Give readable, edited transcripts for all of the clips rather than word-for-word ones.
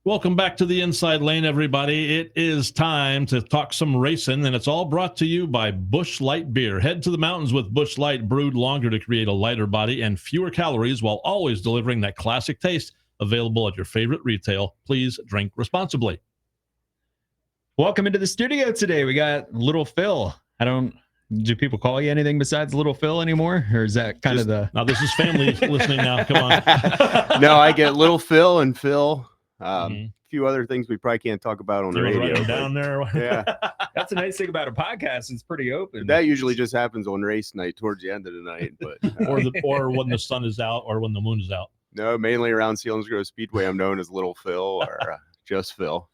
Welcome back to the Inside Lane, everybody. It is time to talk some racing, and it's all brought to you by Busch Light Beer. Head to the mountains with Busch Light, brewed longer to create a lighter body and fewer calories while always delivering that classic taste. Available at your favorite retail. Please drink responsibly. Welcome into the studio today. We got Little Phil. Do people call you anything besides Little Phil anymore? Or is that kind of the... Now, this is family listening now. Come on. No, I get Little Phil and Phil. A few other things we probably can't talk about on the radio. Write them down there. Yeah. That's a nice thing about a podcast. It's pretty open. That usually just happens on race night towards the end of the night. But or when the sun is out or when the moon is out. No, mainly around Selinsgrove Speedway, I'm known as Little Phil or just Phil.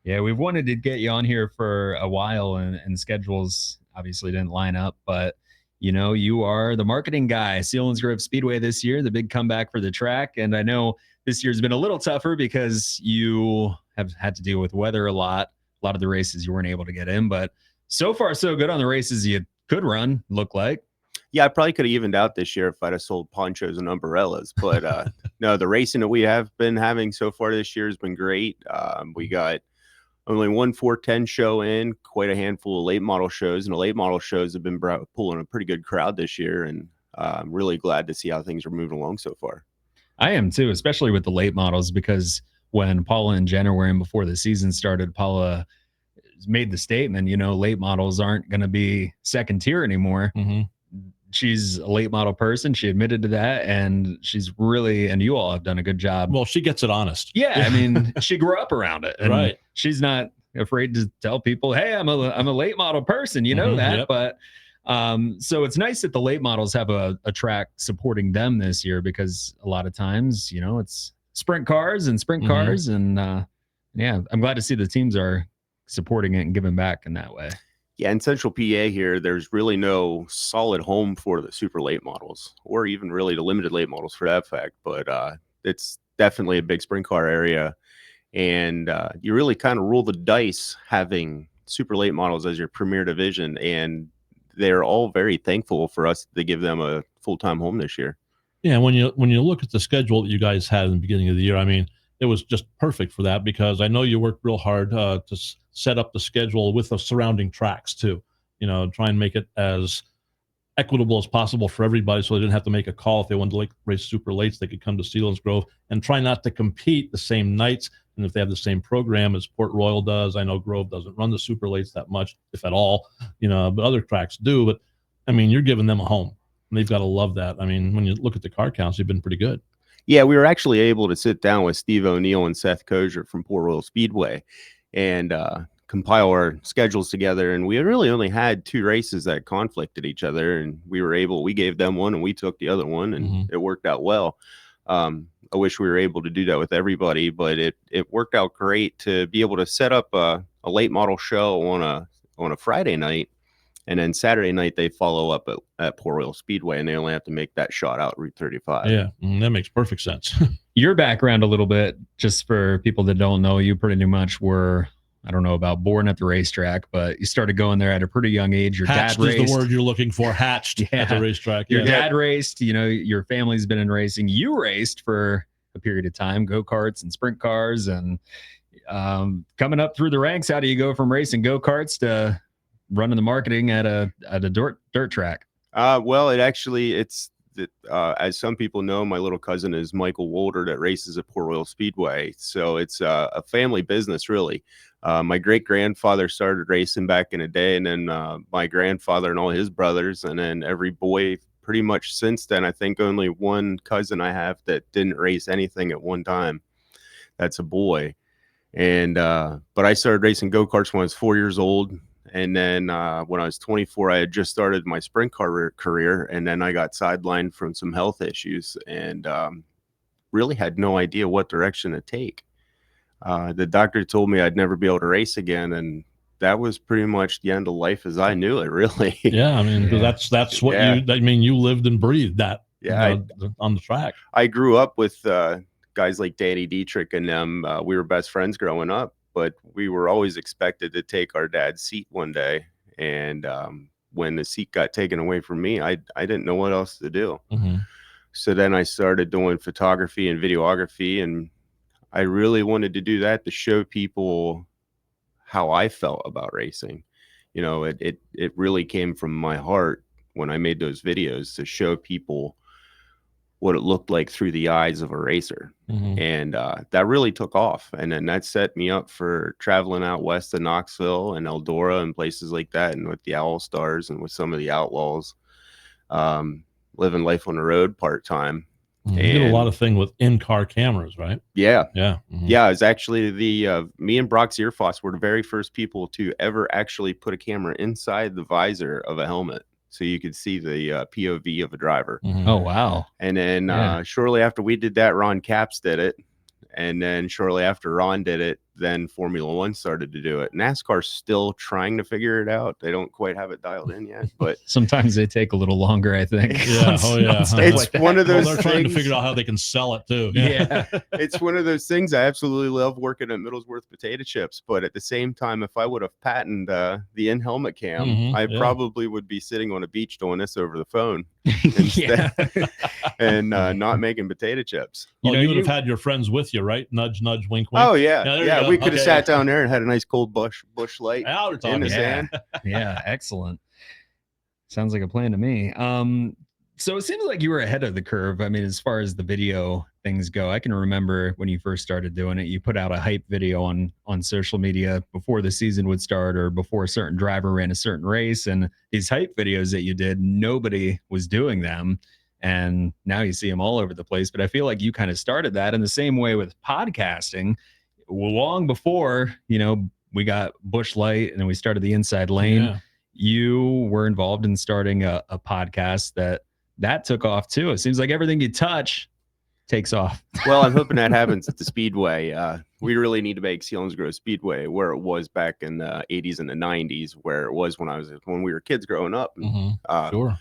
Yeah, we've wanted to get you on here for a while, and schedules obviously didn't line up, but you are the marketing guy. Selinsgrove Speedway this year, the big comeback for the track. And I know this year's been a little tougher because you have had to deal with weather a lot. A lot of the races you weren't able to get in, but so far so good on the races you could run, look like. Yeah, I probably could have evened out this year if I'd have sold ponchos and umbrellas. But no, the racing that we have been having so far this year has been great. We got only one 410 show in, quite a handful of late model shows, and the late model shows have been pulling a pretty good crowd this year. And I'm really glad to see how things are moving along so far. I am too, especially with the late models, because when Paula and Jenna were in before the season started, Paula made the statement, late models aren't going to be second tier anymore. Mm-hmm. She's a late model person. She admitted to that, and she's really, and you all have done a good job. Well, she gets it honest. Yeah, I mean, she grew up around it, and right. She's not afraid to tell people, "Hey, I'm a late model person." You know that, yep. But so it's nice that the late models have a track supporting them this year, because a lot of times, it's sprint cars, and yeah, I'm glad to see the teams are supporting it and giving back in that way. Yeah, in Central PA here, there's really no solid home for the super late models, or even really the limited late models for that fact. But it's definitely a big sprint car area. And you really kind of roll the dice having super late models as your premier division. And they're all very thankful for us to give them a full-time home this year. Yeah, when you look at the schedule that you guys had in the beginning of the year, I mean, it was just perfect for that, because I know you worked real hard to set up the schedule with the surrounding tracks too. Try and make it as equitable as possible for everybody, so they didn't have to make a call if they wanted to race super lates. They could come to Selinsgrove, and try not to compete the same nights. And if they have the same program as Port Royal does, I know Grove doesn't run the super lates that much, if at all, but other tracks do. But I mean, you're giving them a home, and they've got to love that. I mean, when you look at the car counts, they've been pretty good. Yeah, we were actually able to sit down with Steve O'Neill and Seth Kozier from Port Royal Speedway and compile our schedules together. And we really only had 2 races that conflicted each other. And we gave them one and we took the other one, and it worked out well. I wish we were able to do that with everybody, but it worked out great to be able to set up a late model show on a Friday night. And then Saturday night, they follow up at Port Royal Speedway, and they only have to make that shot out Route 35. Yeah, that makes perfect sense. Your background a little bit, just for people that don't know, you pretty much were, I don't know about born at the racetrack, but you started going there at a pretty young age. Your hatched dad raced. Is the word you're looking for, hatched at the racetrack. Your dad raced, your family's been in racing. You raced for a period of time, go-karts and sprint cars, and coming up through the ranks, how do you go from racing go-karts to running the marketing at a dirt track? Well, it's as some people know, my little cousin is Michael Wolder that races at Port Royal Speedway. So it's a family business, really. My great-grandfather started racing back in the day, and then my grandfather and all his brothers, and then every boy pretty much since then. I think only one cousin I have that didn't race anything at one time. That's a boy. And but I started racing go-karts when I was 4 years old. And then when I was 24, I had just started my sprint car career, and then I got sidelined from some health issues, and really had no idea what direction to take. The doctor told me I'd never be able to race again, and that was pretty much the end of life as I knew it, really. Yeah, I mean, that's what you lived and breathed that. Yeah, on the track. I grew up with guys like Danny Dietrich and them. We were best friends growing up, but we were always expected to take our dad's seat one day. And when the seat got taken away from me, I didn't know what else to do. Mm-hmm. So then I started doing photography and videography, and I really wanted to do that to show people how I felt about racing. You know, it really came from my heart when I made those videos, to show people what it looked like through the eyes of a racer. And that really took off. And then that set me up for traveling out west of Knoxville and Eldora and places like that, and with the Owl Stars and with some of the Outlaws, living life on the road part-time. You did a lot of things with in-car cameras, right? Yeah. Yeah. Yeah, it's actually me and Brock Zierfoss were the very first people to ever actually put a camera inside the visor of a helmet, so you could see the POV of a driver. Oh, wow. And then shortly after we did that, Ron Capps did it. And then shortly after Ron did it, then Formula One started to do it. NASCAR's still trying to figure it out. They don't quite have it dialed in yet, but sometimes they take a little longer, I think. Yeah. Oh, yeah. It's one of those they're trying to things- figure out how they can sell it too. Yeah. It's one of those things. I absolutely love working at Middlesworth Potato Chips, but at the same time, if I would have patented the in-helmet cam, I probably would be sitting on a beach doing this over the phone instead, and not making potato chips. Well, you would have had your friends with you, right? Nudge, nudge, wink, wink. Oh yeah, there you yeah. go. We could have Okay. sat down there and had a nice cold bush light Now we're in talking. the sand. Yeah, excellent. Sounds like a plan to me. So it seems like you were ahead of the curve. I mean, as far as the video things go, I can remember when you first started doing it, you put out a hype video on social media before the season would start or before a certain driver ran a certain race. And these hype videos that you did, nobody was doing them. And now you see them all over the place. But I feel like you kind of started that in the same way with podcasting. Long before, we got Busch Light and then we started the Inside Lane. Yeah. You were involved in starting a podcast that took off too. It seems like everything you touch takes off. Well, I'm hoping that happens at the Speedway. We really need to make Selinsgrove Speedway where it was back in the 80s and the 90s, where it was when we were kids growing up. Sure.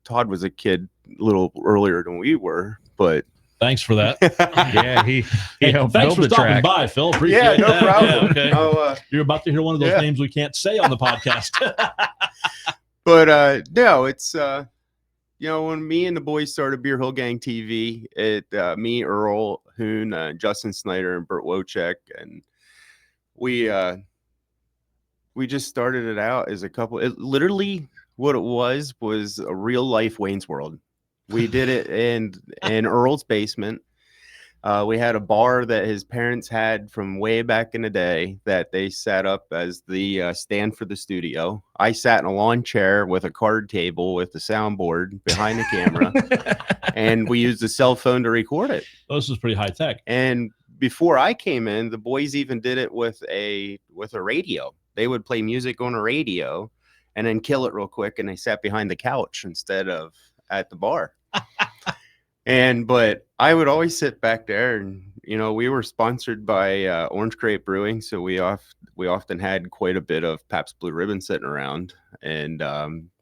Todd was a kid a little earlier than we were, but Thanks for that. Yeah, he helped thanks build for the stopping track. by, Phil. Appreciate yeah, no that. problem. Yeah, okay. Oh, You're about to hear one of those names we can't say on the podcast. but no, it's when me and the boys started Beer Hill Gang TV, me, Earl, Hoon, Justin Snyder, and Bert Wojcik, and we just started it out as a couple. It literally, what it was a real life Wayne's World. We did it in Earl's basement. We had a bar that his parents had from way back in the day that they set up as the stand for the studio. I sat in a lawn chair with a card table with the soundboard behind the camera, and we used a cell phone to record it. Oh, this is pretty high tech. And before I came in, the boys even did it with a radio. They would play music on a radio and then kill it real quick, and they sat behind the couch instead of at the bar. But I would always sit back there, and we were sponsored by Orange Crate Brewing, so we often had quite a bit of Pabst Blue Ribbon sitting around, and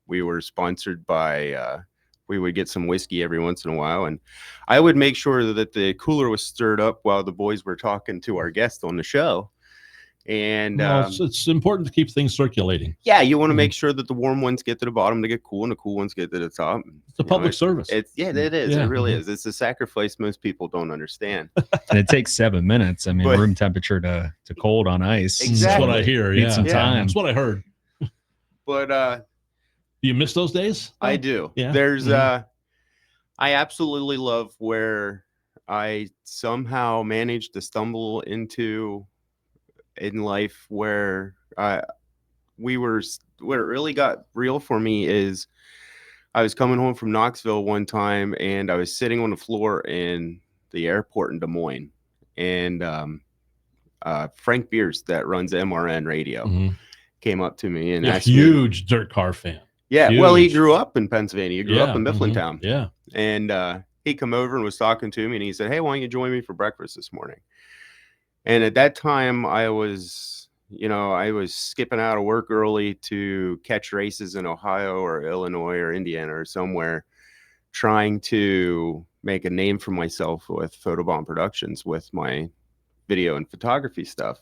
we were sponsored by we would get some whiskey every once in a while, and I would make sure that the cooler was stirred up while the boys were talking to our guest on the show. And it's important to keep things circulating. Yeah, you want to make sure that the warm ones get to the bottom to get cool, and the cool ones get to the top. It's a public service. It is. Yeah. It really is. It's a sacrifice most people don't understand. And it takes 7 minutes. I mean, room temperature to cold on ice. Exactly. That's what I hear. Need some time. That's what I heard. But do you miss those days? I do. Yeah. There's I absolutely love where I somehow managed to stumble into in life where where it really got real for me is I was coming home from Knoxville one time, and I was sitting on the floor in the airport in Des Moines, and Frank Beers, that runs MRN radio, came up to me and asked huge dirt car fan. Yeah, Huge. well, he grew up in Pennsylvania. He grew up in Mifflintown. Yeah. And he come over and was talking to me, and he said, "Hey, why don't you join me for breakfast this morning?" And at that time, I was skipping out of work early to catch races in Ohio or Illinois or Indiana or somewhere, trying to make a name for myself with Photobomb Productions with my video and photography stuff.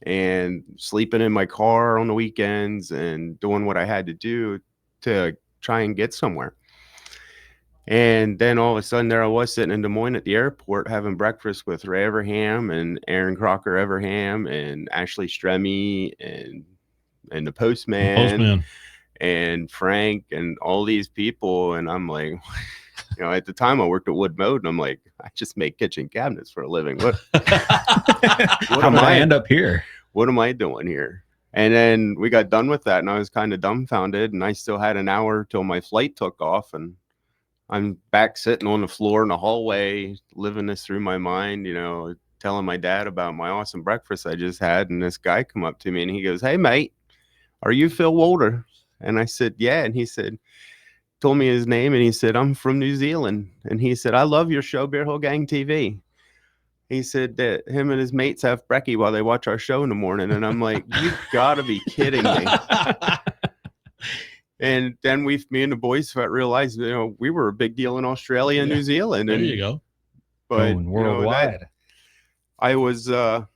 And sleeping in my car on the weekends and doing what I had to do to try and get somewhere. And then all of a sudden there I was sitting in Des Moines at the airport having breakfast with Ray Everham and Aaron Crocker Everham and Ashley Stremme and the postman and Frank and all these people. And I'm like, you know, at the time I worked at Wood Mode, and I'm like, I just make kitchen cabinets for a living. What How did I end up here? What am I doing here? And then we got done with that, and I was kind of dumbfounded, and I still had an hour till my flight took off, and I'm back sitting on the floor in the hallway, living this through my mind, you know, telling my dad about my awesome breakfast I just had. And this guy come up to me and he goes, "Hey, mate, are you Phil Wolder?" And I said, "Yeah." And he said, told me his name, and he said, "I'm from New Zealand." And he said, "I love your show, Beer Hill Gang TV." He said that him and his mates have brekkie while they watch our show in the morning. And I'm like, you've got to be kidding me. And then me and the boys realized, you know, we were a big deal in Australia and New Zealand. There you go. But going worldwide. You know, I was, and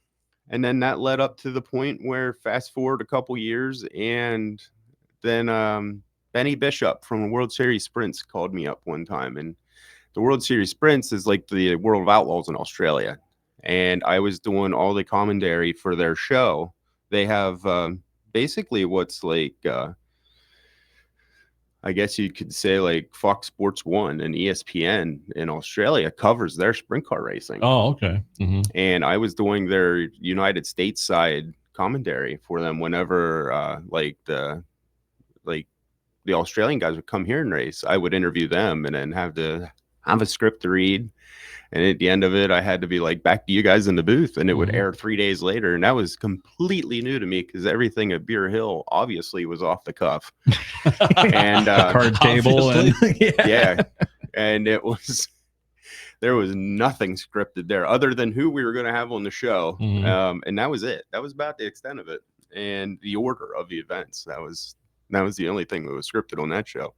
then that led up to the point where fast forward a couple years, and then Benny Bishop from the World Series Sprints called me up one time. And the World Series Sprints is like the World of Outlaws in Australia. And I was doing all the commentary for their show. They have basically what's like, I guess you could say like Fox Sports 1 and ESPN in Australia covers their sprint car racing. Oh, okay. Mm-hmm. And I was doing their United States side commentary for them whenever the Australian guys would come here and race. I would interview them and then have a script to read. And at the end of it, I had to be like, "Back to you guys in the booth." And it would air 3 days later. And that was completely new to me because everything at Beer Hill obviously was off the cuff. And card table. And, yeah. And there was nothing scripted there other than who we were going to have on the show. And that was it. That was about the extent of it. And the order of the events. That was the only thing that was scripted on that show.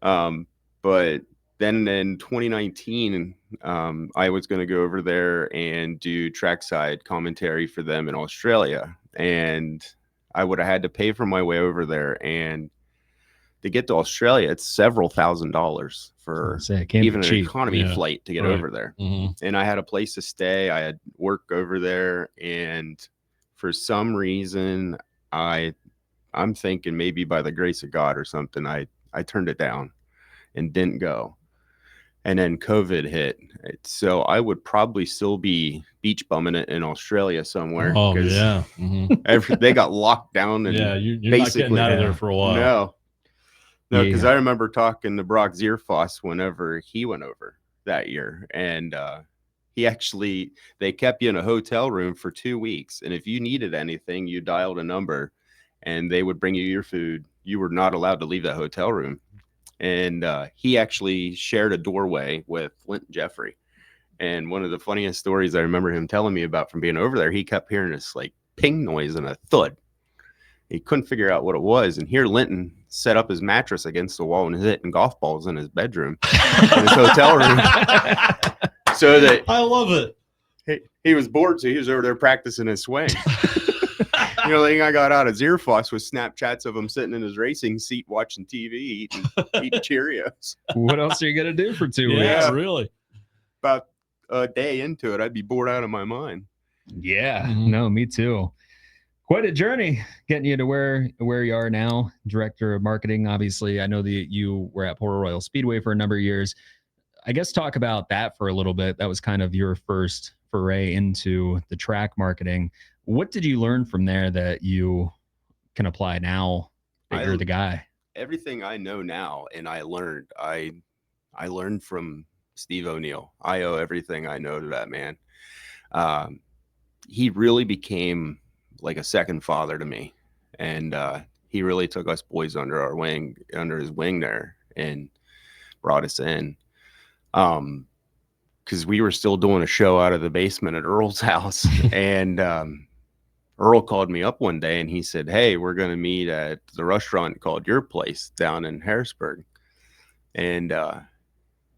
But then in 2019, I was going to go over there and do trackside commentary for them in Australia. And I would have had to pay for my way over there. And to get to Australia, it's several $1,000s for even an economy flight to get over there. And I had a place to stay. I had work over there. And for some reason, I'm thinking maybe by the grace of God or something, I turned it down and didn't go. And then COVID hit. So I would probably still be beach bumming it in Australia somewhere. Oh, yeah. They got locked down. And you're not getting out of there for a while. No, because I remember talking to Brock Zierfoss whenever he went over that year. And they kept you in a hotel room for 2 weeks. And if you needed anything, you dialed a number and they would bring you your food. You were not allowed to leave that hotel room. And he actually shared a doorway with Flint Jeffrey. And one of the funniest stories I remember him telling me about from being over there, he kept hearing this like ping noise and a thud. He couldn't figure out what it was. And here Linton set up his mattress against the wall and was hitting golf balls in his bedroom, in his hotel room. So that I love it. He was bored, so he was over there practicing his swing. The only thing I got out of Zierfoss was Snapchats of him sitting in his racing seat watching TV, eating Cheerios. What else are you going to do for 2 weeks? Yeah, really. About a day into it, I'd be bored out of my mind. Yeah, no, me too. Quite a journey getting you to where you are now, director of marketing. Obviously, I know that you were at Port Royal Speedway for a number of years. I guess talk about that for a little bit. That was kind of your first foray into the track marketing. What did you learn from there that you can apply now that you're the guy? Everything I know now, and I learned from Steve O'Neill. I owe everything I know to that man. He really became like a second father to me, and he really took us boys under his wing there, and brought us in. Because we were still doing a show out of the basement at Earl's house, and Earl called me up one day and he said, "Hey, we're going to meet at the restaurant called Your Place down in Harrisburg." And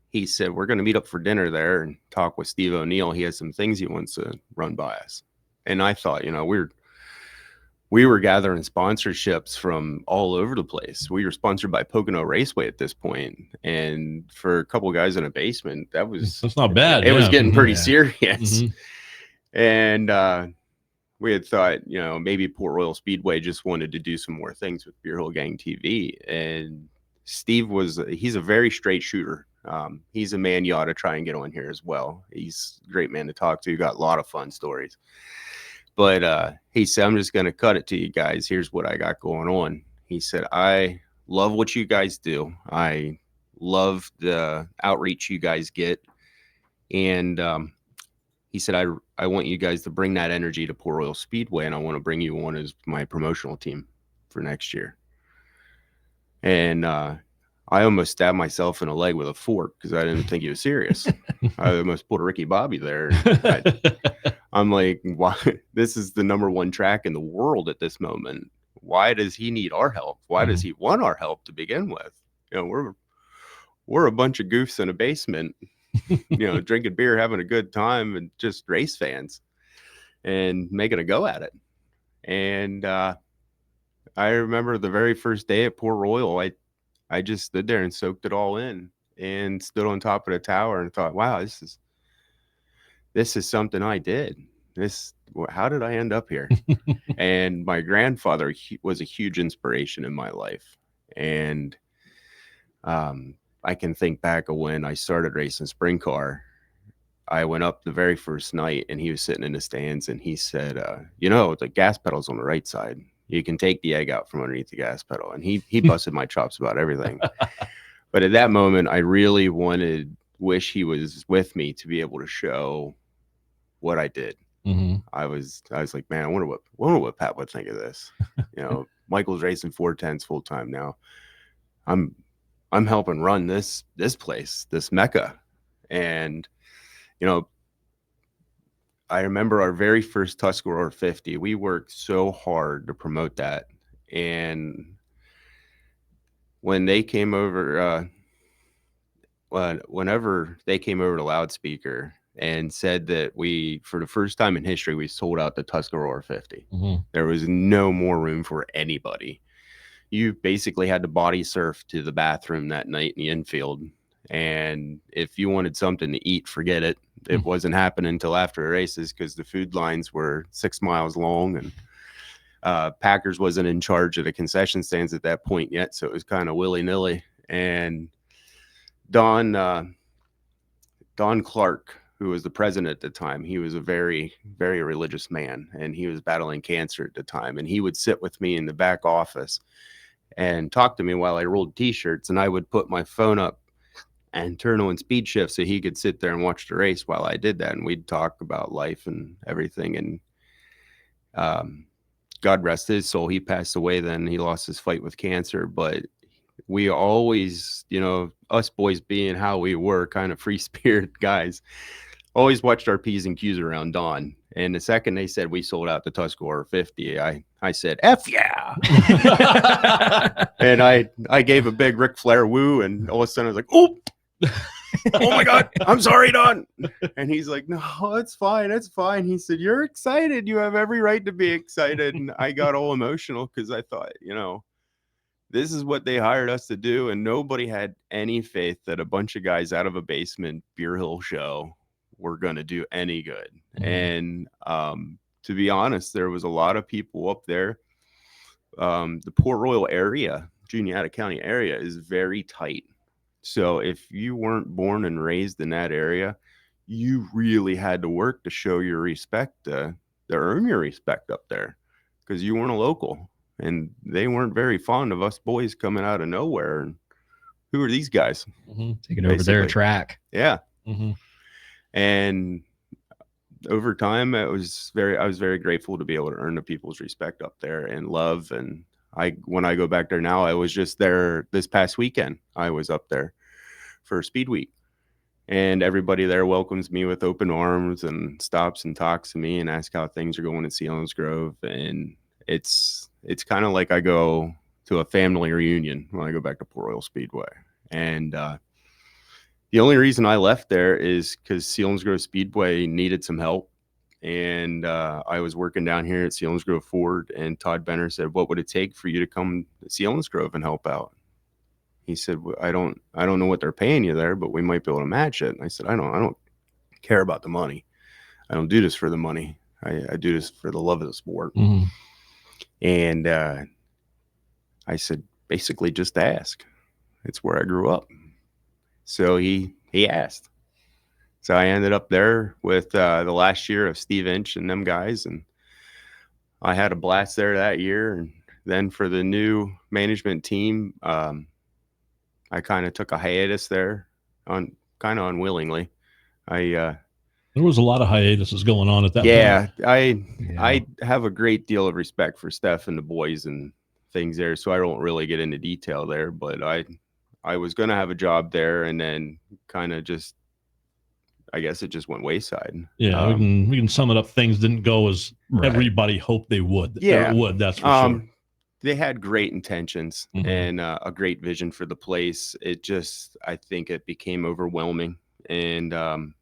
he said, "We're going to meet up for dinner there and talk with Steve O'Neill. He has some things he wants to run by us." And I thought, we were gathering sponsorships from all over the place. We were sponsored by Pocono Raceway at this point, and for a couple of guys in a basement, That's not bad. It was getting pretty Yeah. serious. And we had thought, you know, maybe Port Royal Speedway just wanted to do some more things with Beer Hill Gang TV. And Steve he's a very straight shooter. He's a man you ought to try and get on here as well. He's a great man to talk to. Got a lot of fun stories. But he said, I'm just going to cut it to you guys. Here's what I got going on. He said, I love what you guys do. I love the outreach you guys get. And he said, I want you guys to bring that energy to Port Royal Speedway, and I want to bring you on as my promotional team for next year. And I almost stabbed myself in the leg with a fork because I didn't think he was serious. I almost pulled a Ricky Bobby there. I'm like, why? This is the #1 track in the world at this moment. Why does he need our help? Why does he want our help to begin with? You know, we're a bunch of goofs in a basement, you know, drinking beer, having a good time, and just race fans and making a go at it. And I remember the very first day at Port Royal, I just stood there and soaked it all in and stood on top of the tower and thought, wow, this is something I did. How did I end up here? And my grandfather was a huge inspiration in my life. And I can think back of when I started racing sprint car. I went up the very first night and he was sitting in the stands and he said, you know, the gas pedal's on the right side. You can take the egg out from underneath the gas pedal. And he busted my chops about everything. But at that moment, I really wish he was with me to be able to show what I did. I was like, man, I wonder what Pat would think of this. You know, Michael's racing 410s full time now. I'm helping run this place, this Mecca. And, you know, I remember our very first Tuscarora 50. We worked so hard to promote that. And when they came over, whenever they came over to loudspeaker and said that for the first time in history, we sold out the Tuscarora 50. There was no more room for anybody. You basically had to body surf to the bathroom that night in the infield. And if you wanted something to eat, forget it. It wasn't happening until after the races because the food lines were 6 miles long, and Packers wasn't in charge of the concession stands at that point yet. So it was kind of willy-nilly. And Don Clark, who was the president at the time, he was a very, very religious man, and he was battling cancer at the time. And he would sit with me in the back office and talk to me while I rolled t-shirts, and I would put my phone up and turn on speed shift so he could sit there and watch the race while I did that. And we'd talk about life and everything. And God rest his soul, he passed away then. He lost his fight with cancer. But we always, you know, us boys being how we were, kind of free spirit guys, always watched our P's and Q's around Don. And the second they said we sold out the Tuscarora 50, I said, F yeah. And I gave a big Ric Flair woo, and all of a sudden I was like, oh my God, I'm sorry, Don. And he's like, no, it's fine. It's fine. He said, you're excited. You have every right to be excited. And I got all emotional because I thought, you know, this is what they hired us to do. And nobody had any faith that a bunch of guys out of a basement Beer Hill show were going to do any good. And to be honest, there was a lot of people up there. The Port Royal area, Juniata County area, is very tight. So if you weren't born and raised in that area, you really had to work to show your respect, to earn your respect up there, because you weren't a local. And they weren't very fond of us boys coming out of nowhere. And who are these guys? Taking over their track. Yeah. And over time, I was very grateful to be able to earn the people's respect up there and love. And when I go back there now, I was just there this past weekend. I was up there for Speed Week, and everybody there welcomes me with open arms and stops and talks to me and asks how things are going in Selinsgrove. And it's kind of like I go to a family reunion when I go back to Port Royal Speedway. And the only reason I left there is because Selinsgrove Speedway needed some help. And I was working down here at Selinsgrove Ford, and Todd Benner said, "What would it take for you to come to Selinsgrove and help out?" He said, well, I don't know what they're paying you there, but we might be able to match it. And I said, I don't care about the money. I don't do this for the money. I do this for the love of the sport. Mm-hmm. And I said, basically just ask. It's where I grew up. So he asked. So I ended up there with the last year of Steve Inch and them guys, and I had a blast there that year. And then for the new management team, I kind of took a hiatus there, kind of unwillingly. There was a lot of hiatuses going on at that point. I have a great deal of respect for Steph and the boys and things there, so I don't really get into detail there. But I was going to have a job there, and then kind of just, I guess it just went wayside. Yeah, we can sum it up. Things didn't go as everybody hoped they would. Yeah, it would. That's for sure. They had great intentions and a great vision for the place. It just, I think it became overwhelming, and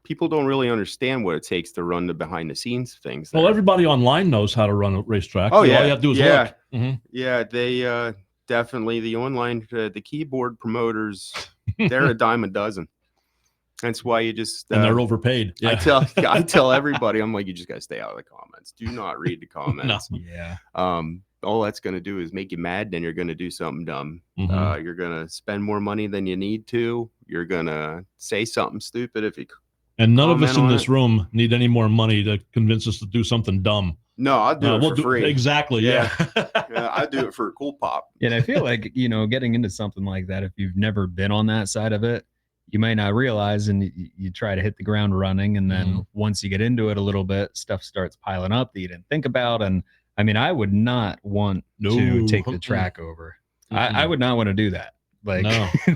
people don't really understand what it takes to run the behind the scenes things there. Well, everybody online knows how to run a racetrack. Oh, yeah. All you have to do is look. Mm-hmm. Yeah, they definitely, the online, the keyboard promoters, they're a dime a dozen. That's why you just and they're overpaid. Yeah. I tell everybody, I'm like, you just gotta stay out of the comments. Do not read the comments. No. Yeah. All that's gonna do is make you mad. Then you're gonna do something dumb. Mm-hmm. You're gonna spend more money than you need to. You're gonna say something stupid if you. And none of us in this room need any more money to convince us to do something dumb. No, I'll do it for free. Exactly. Yeah. I do it for a cool pop. And I feel like, getting into something like that, if you've never been on that side of it, you might not realize, and you try to hit the ground running. And then once you get into it a little bit, stuff starts piling up that you didn't think about. And I mean, I would not want to take the track over. I would not want to do that. Like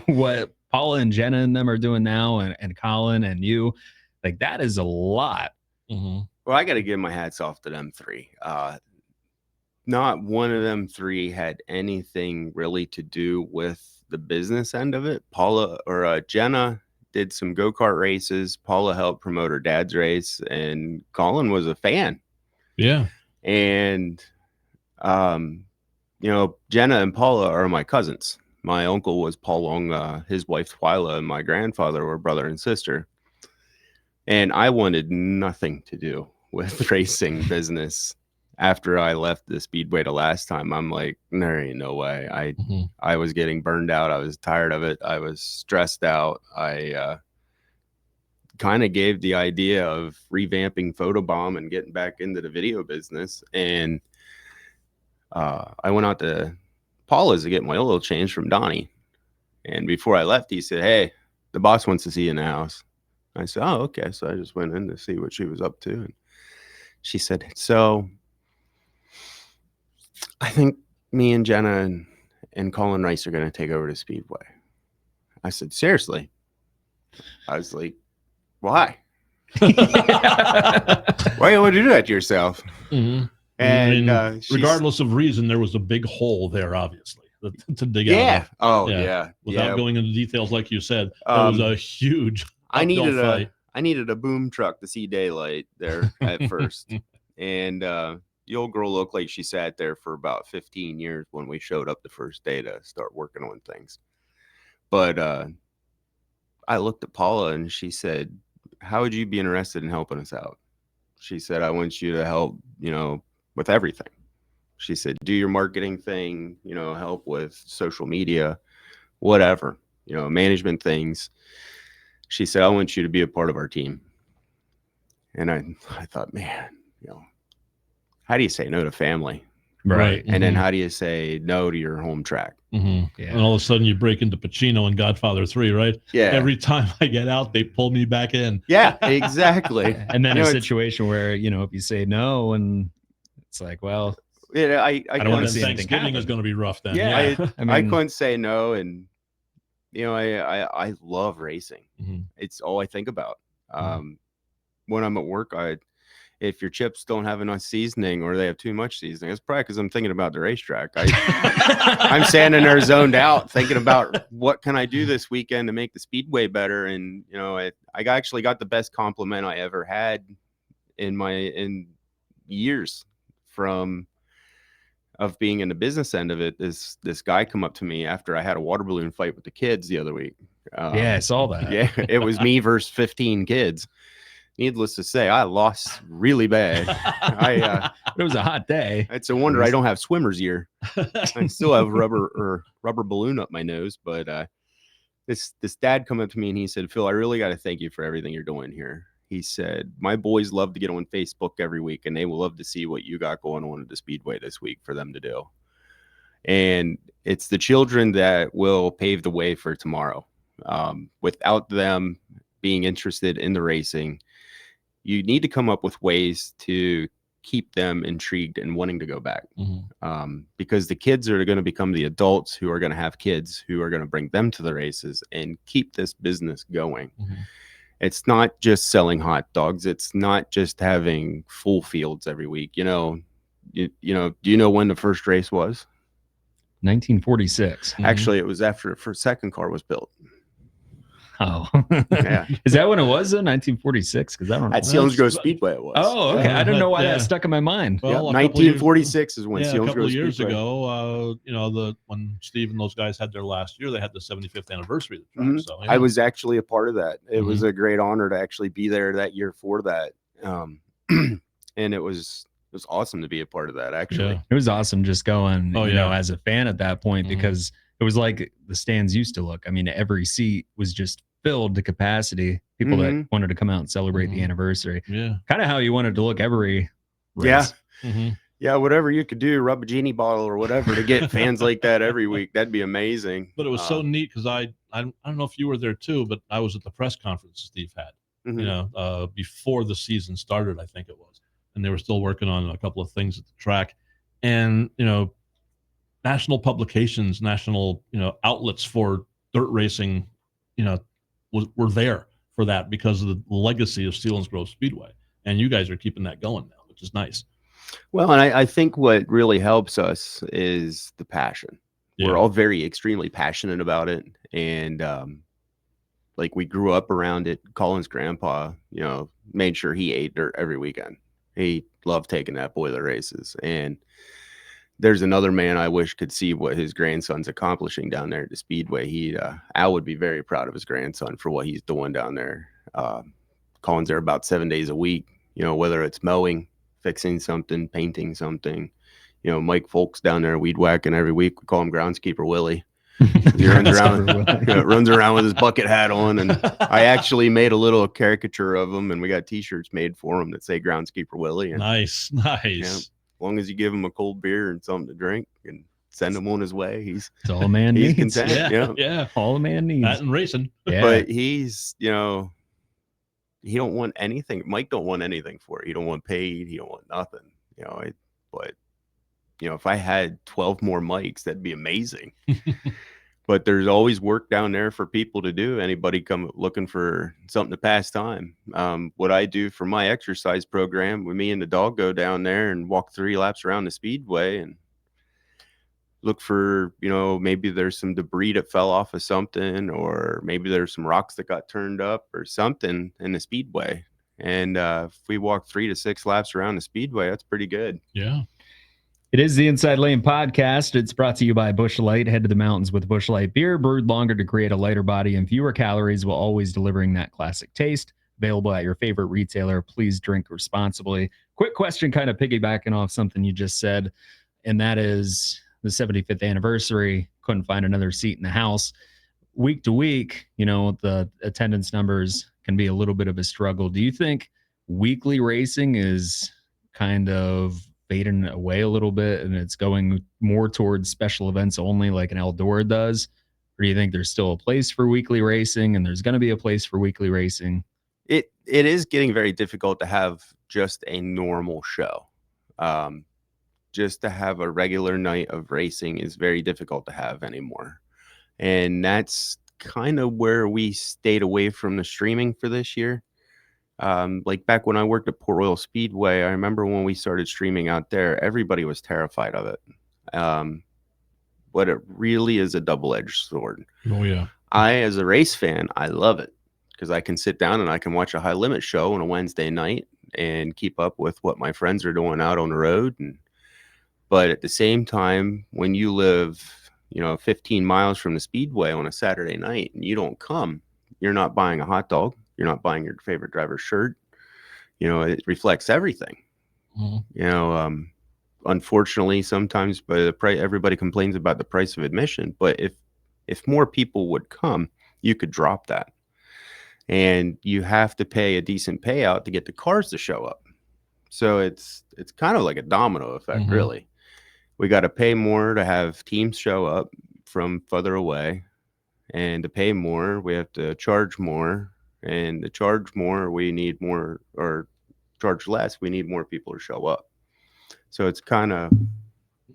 what Paula and Jenna and them are doing now, and Colin and you, like that is a lot. Mm-hmm. Well, I got to give my hats off to them three. Not one of them three had anything really to do with the business end of it. Paula or Jenna did some go-kart races. Paula helped promote her dad's race, and Colin was a fan. Yeah. And, Jenna and Paula are my cousins. My uncle was Paul Long, his wife Twyla, and my grandfather were brother and sister. And I wanted nothing to do with racing business. After I left the Speedway the last time, I'm like, there ain't no way. I was getting burned out. I was tired of it. I was stressed out. I kind of gave the idea of revamping Photobomb and getting back into the video business. And I went out to Paula's to get my oil change from Donnie. And before I left, he said, "Hey, the boss wants to see you in the house." I said, "Oh, okay." So I just went in to see what she was up to. And she said, "So I think me and Jenna and Colin Rice are going to take over the Speedway." I said, "Seriously?" I was like, "Why? Why would you do that to yourself?" Mm-hmm. And regardless of reason, there was a big hole there, obviously, to dig out of. Oh, yeah. Without going into details, like you said, it was a huge I needed fight. I needed a boom truck to see daylight there at first. And the old girl looked like she sat there for about 15 years when we showed up the first day to start working on things. But I looked at Paula and she said, "How would you be interested in helping us out?" She said, "I want you to help, with everything." She said, "Do your marketing thing, help with social media, whatever, management things." She said, "I want you to be a part of our team." And I thought, man, how do you say no to family? Right. And then how do you say no to your home track? Mm-hmm. Yeah. And all of a sudden you break into Pacino and Godfather 3, right? Yeah. Every time I get out, they pull me back in. Yeah, exactly. And then a situation where, if you say no, and it's like, well, I don't want to see Thanksgiving is going to be rough then. Yeah. I couldn't say no. And, I love racing. Mm-hmm. It's all I think about. When I'm at work, if your chips don't have enough seasoning or they have too much seasoning, it's probably because I'm thinking about the racetrack. I'm standing there zoned out thinking about what can I do this weekend to make the Speedway better. And, I actually got the best compliment I ever had in years of being in the business end of it, this guy come up to me after I had a water balloon fight with the kids the other week. Yeah, I saw that. Yeah, it was me versus 15 kids. Needless to say, I lost really bad. It was a hot day. It's a wonder I don't have swimmer's ear. I still have rubber balloon up my nose. But this dad come up to me and he said, "Phil, I really got to thank you for everything you're doing here." He said, "My boys love to get on Facebook every week, and they will love to see what you got going on at the Speedway this week for them to do. And it's the children that will pave the way for tomorrow. Without them being interested in the racing, you need to come up with ways to keep them intrigued and wanting to go back. Because the kids are going to become the adults who are going to have kids who are going to bring them to the races and keep this business going. It's not just selling hot dogs. It's not just having full fields every week. You know, do you know when the first race was? 1946. Actually, it was after the first second car was built. Oh, Yeah. Is that when it was? 1946? Because I don't know. At Selinsgrove Speedway it was. Oh, okay. I didn't know why Yeah. that stuck in my mind. Well, Yeah, a couple years- 1946 is when a couple Selinsgrove of years Speedway. ago, when Steve and those guys had their last year, they had the 75th anniversary of the track. So I was actually a part of that. It was a great honor to actually be there that year for that. And it was awesome to be a part of that, actually. It was awesome just going, Oh, you know, yeah. as a fan at that point, because it was like the stands used to look. I mean, every seat was just filled to capacity. People that wanted to come out and celebrate the anniversary. Yeah. Kind of how you wanted to look every race. Yeah. Yeah, whatever you could do, rub a genie bottle or whatever to get fans like that every week. That'd be amazing. But it was so neat because I don't know if you were there too, but I was at the press conference Steve had, before the season started, I think it was. And they were still working on a couple of things at the track. And, national publications, national, outlets for dirt racing, were there for that because of the legacy of Selinsgrove Speedway. And you guys are keeping that going now, which is nice. Well, and I think what really helps us is the passion. Yeah. We're all very extremely passionate about it. And like we grew up around it. Colin's grandpa, made sure he ate dirt every weekend. He loved taking that boy to races. And there's another man I wish could see what his grandson's accomplishing down there at the Speedway. Al would be very proud of his grandson for what he's doing down there. Colin's there about 7 days a week, whether it's mowing, fixing something, painting something. Mike Folk's down there weed whacking every week. We call him Groundskeeper Willie. He runs around with his bucket hat on. And I actually made a little caricature of him, and we got T-shirts made for him that say Groundskeeper Willie. And, Nice. as long as you give him a cold beer and something to drink and send him on his way, it's all a man he's needs. content. Yeah. All a man needs. That and racing. Yeah. But he's, he don't want anything. Mike don't want anything for it. He don't want paid. He don't want nothing. But if I had 12 more mics, that'd be amazing. But there's always work down there for people to do. Anybody come looking for something to pass time. What I do for my exercise program, with me and the dog go down there and walk 3 laps around the Speedway and look for, maybe there's some debris that fell off of something, or maybe there's some rocks that got turned up or something in the Speedway. And if we walk 3 to 6 laps around the Speedway, that's pretty good. Yeah. It is the Inside Lane podcast. It's brought to you by Busch Light. Head to the mountains with Busch Light beer, brewed longer to create a lighter body and fewer calories, while always delivering that classic taste. Available at your favorite retailer. Please drink responsibly. Quick question, kind of piggybacking off something you just said, and that is the 75th anniversary. Couldn't find another seat in the house. Week to week, the attendance numbers can be a little bit of a struggle. Do you think weekly racing is kind of fading away a little bit and it's going more towards special events only, like an Eldora does? Or do you think there's still a place for weekly racing, and there's going to be a place for weekly racing? It is getting very difficult to have just a normal show. Just to have a regular night of racing is very difficult to have anymore. And that's kind of where we stayed away from the streaming for this year. Like back when I worked at Port Royal Speedway, I remember when we started streaming out there, everybody was terrified of it. But it really is a double-edged sword. Oh, yeah. As a race fan, I love it because I can sit down and I can watch a high limit show on a Wednesday night and keep up with what my friends are doing out on the road. But at the same time, when you live, 15 miles from the Speedway on a Saturday night and you don't come, you're not buying a hot dog. You're not buying your favorite driver's shirt. It reflects everything. Mhm. Unfortunately, sometimes everybody complains about the price of admission, but if more people would come, you could drop that. And you have to pay a decent payout to get the cars to show up. So it's kind of like a domino effect, Mhm. really. We got to pay more to have teams show up from further away, and to pay more, we have to charge more, and to charge more, we need more, or charge less, we need more people to show up. So it's kind of,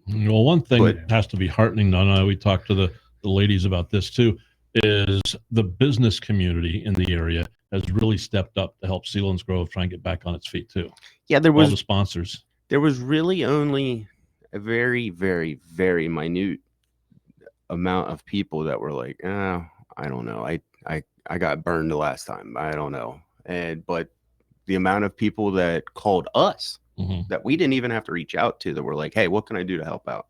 Well, one thing But- that has to be heartening, Donna, we talked to the ladies about this too, is the business community in the area has really stepped up to help Selinsgrove try and get back on its feet too. yeah, there All the was sponsors. really only a very, very, very minute amount of people that were like, oh, I don't know. I got burned the last time. I don't know. But the amount of people that called us Mhm. that we didn't even have to reach out to, that were like, hey, what can I do to help out?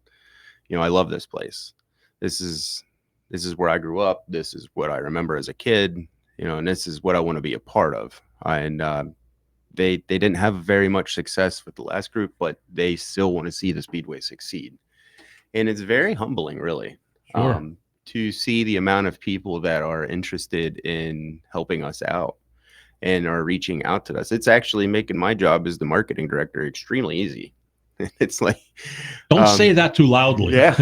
I love this place. This is where I grew up. This is what I remember as a kid, and this is what I want to be a part of. And they didn't have very much success with the last group, but they still want to see the Speedway succeed. And it's very humbling, really, Sure. to see the amount of people that are interested in helping us out and are reaching out to us. It's actually making my job as the marketing director extremely easy. It's like, Don't say that too loudly. Yeah.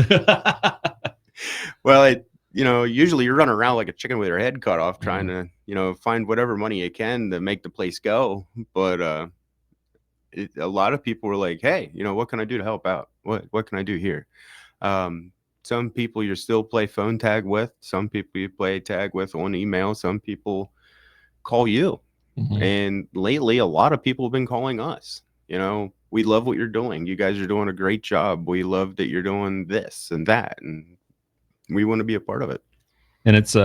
Well, usually you're running around like a chicken with your head cut off, trying to, find whatever money you can to make the place go. But a lot of people were like, hey, what can I do to help out? What can I do here? Some people you still play phone tag with. Some people you play tag with on email. Some people call you. Mhm. And lately, a lot of people have been calling us. We love what you're doing. You guys are doing a great job. We love that you're doing this and that, and we want to be a part of it. And it's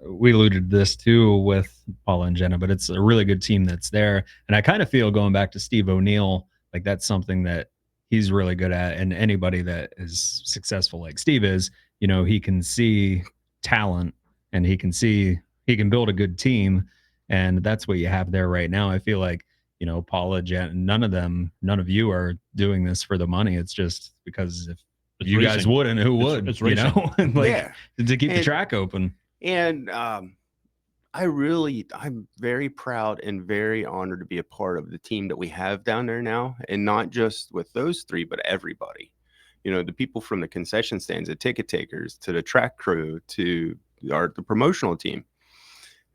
we alluded to this too with Paula and Jenna, but it's a really good team that's there. And I kind of feel, going back to Steve O'Neill, like that's something that he's really good at. And anybody that is successful like Steve is, he can see talent, and he can build a good team. And that's what you have there right now. I feel like, Paula, Jen, none of you are doing this for the money. It's just because if It's you guys racing. wouldn't, who would? It's racing. Like, to keep the And- track open. And I'm very proud and very honored to be a part of the team that we have down there now, and not just with those three, but everybody. The people from the concession stands, the ticket takers, to the track crew, to the promotional team.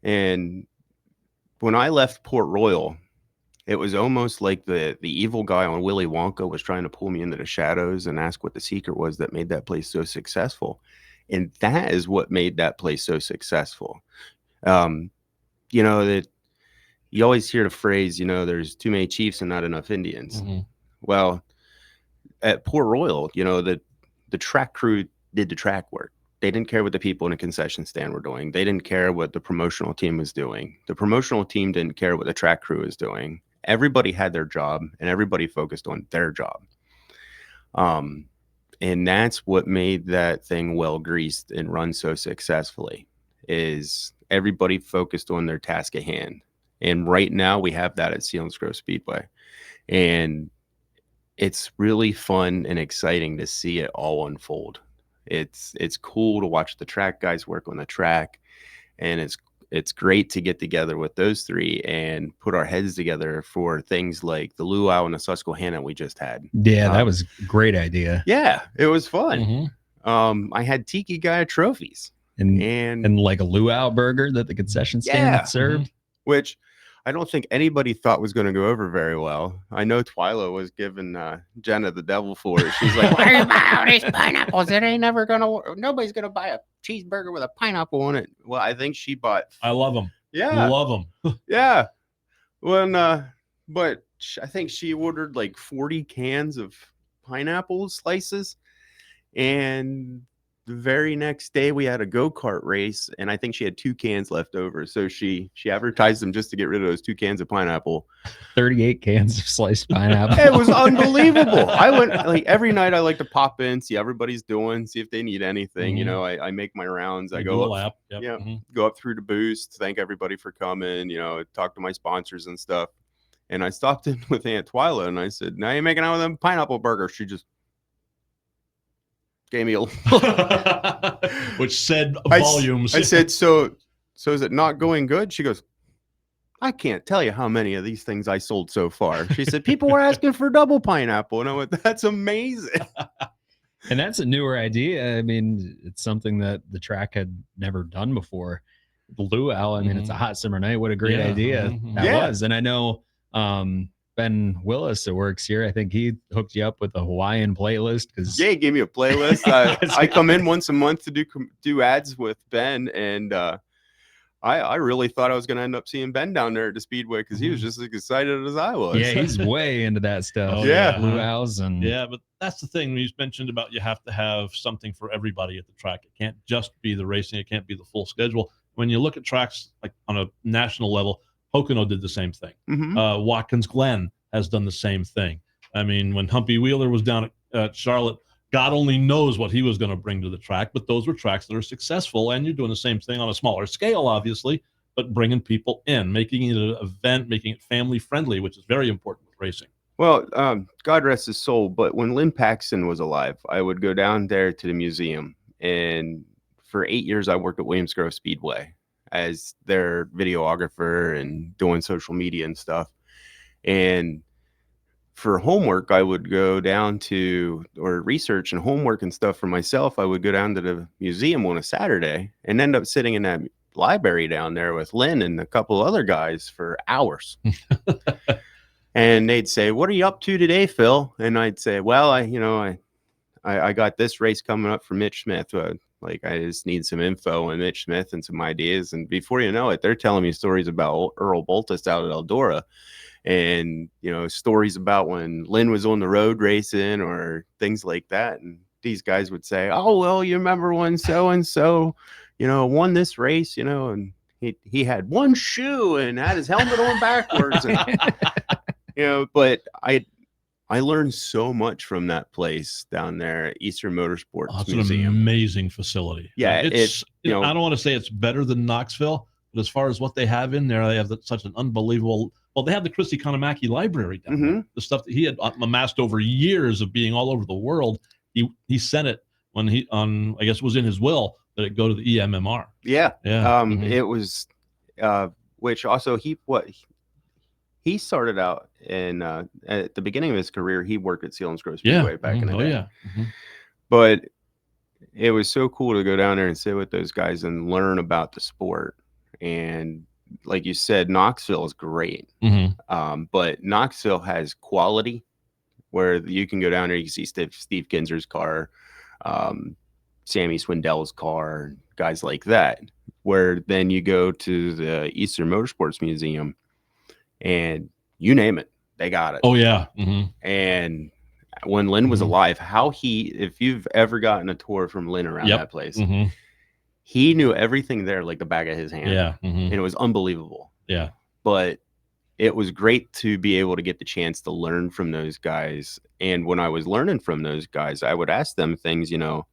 And when I left Port Royal, it was almost like the evil guy on Willy Wonka was trying to pull me into the shadows and ask what the secret was that made that place so successful. And that is what made that place so successful. That you always hear the phrase, there's too many chiefs and not enough Indians. Mhm. Well, at Port Royal, the track crew did the track work. They didn't care what the people in a concession stand were doing. They didn't care what the promotional team was doing. The promotional team didn't care what the track crew was doing. Everybody had their job, and everybody focused on their job. And that's what made that thing well greased and run so successfully, is everybody focused on their task at hand. And right now we have that at Selinsgrove Speedway. And it's really fun and exciting to see it all unfold. It's cool to watch the track guys work on the track, and it's great to get together with those three and put our heads together for things like the luau and the Susquehanna we just had. Yeah, that was a great idea. Yeah, it was fun. Mhm. I had Tiki Guy trophies And and like a luau burger that the concession stand Yeah. served. which I don't think anybody thought was going to go over very well. I know Twyla was giving Jenna the devil for it. She's like, why are you buying all these pineapples? Nobody's going to buy a cheeseburger with a pineapple on it. Well, I think she bought. I love them. Yeah. Love them. Yeah. But I think she ordered like 40 cans of pineapple slices. And the very next day we had a go-kart race, and I think she had 2 cans left over. So she advertised them just to get rid of those 2 cans of pineapple. 38 cans of sliced pineapple. It was unbelievable. I went like every night. I like to pop in, see how everybody's doing, see if they need anything. You know, I make my rounds. I go up, go up through the booth, thank everybody for coming. You know, talk to my sponsors and stuff. And I stopped in with Aunt Twyla, and I said, "Now you're making out with them pineapple burgers." She just gave me a which said volumes. I said, so is it not going good? She goes, I can't tell you how many of these things I sold so far. She said, people were asking for double pineapple. And I went, that's amazing. And that's a newer idea. I mean, it's something that the track had never done before. Luau, I mean, it's a hot summer night. What a great idea that was. And I know Ben Willis that works here, I think he hooked you up with a Hawaiian playlist. He gave me a playlist. I come in once a month to do ads with Ben, and I really thought I was going to end up seeing Ben down there at the Speedway because he was just as excited as I was. Yeah, he's way into that stuff. Luau's and but that's the thing you mentioned about you have to have something for everybody at the track. It can't just be the racing. It can't be the full schedule. When you look at tracks like on a national level, Pocono did the same thing. Watkins Glen has done the same thing. I mean, when Humpy Wheeler was down at Charlotte, God only knows what he was going to bring to the track, but those were tracks that are successful, and you're doing the same thing on a smaller scale, obviously, but bringing people in, making it an event, making it family-friendly, which is very important with racing. Well, God rest his soul, but when Lynn Paxton was alive, I would go down there to the museum, and for 8 years, I worked at Williams-Grove Speedway as their videographer and doing social media and stuff. And for homework, I would go down to, or research and homework and stuff for myself, I would go down to the museum on a Saturday and end up sitting in that library down there with Lynn and a couple other guys for hours. And they'd say, what are you up to today, Phil? And I'd say, well, I got this race coming up for Mitch Smith. Like, I just need some info on Mitch Smith and some ideas. And before you know it, they're telling me stories about Earl Boltus out at Eldora, and, you know, stories about when Lynn was on the road racing or things like that. And these guys would say, oh, well, you remember when so-and-so, you know, won this race, you know, and he had one shoe and had his helmet on backwards. And, you know, but I learned so much from that place down there at Eastern Motorsports Museum. An amazing facility. Yeah, it's you know, I don't want to say it's better than Knoxville, but as far as what they have in there, they have such an unbelievable. Well, they have the Christy Konamaki library down there. The stuff that he had amassed over years of being all over the world. He sent it when I guess it was in his will that it go to the EMMR. Yeah. It was, which also he started out in at the beginning of his career, he worked at Selinsgrove Speedway back in the day. But it was so cool to go down there and sit with those guys and learn about the sport. And like you said, Knoxville is great. But Knoxville has quality where you can go down there, you can see Steve Kinser's car, Sammy Swindell's car, guys like that. Where then you go to the Eastern Motorsports Museum, and you name it, they got it. Oh, yeah. And when Lynn was alive, if you've ever gotten a tour from Lynn around that place, he knew everything there like the back of his hand. And it was unbelievable. But it was great to be able to get the chance to learn from those guys. And when I was learning from those guys, I would ask them things, you know,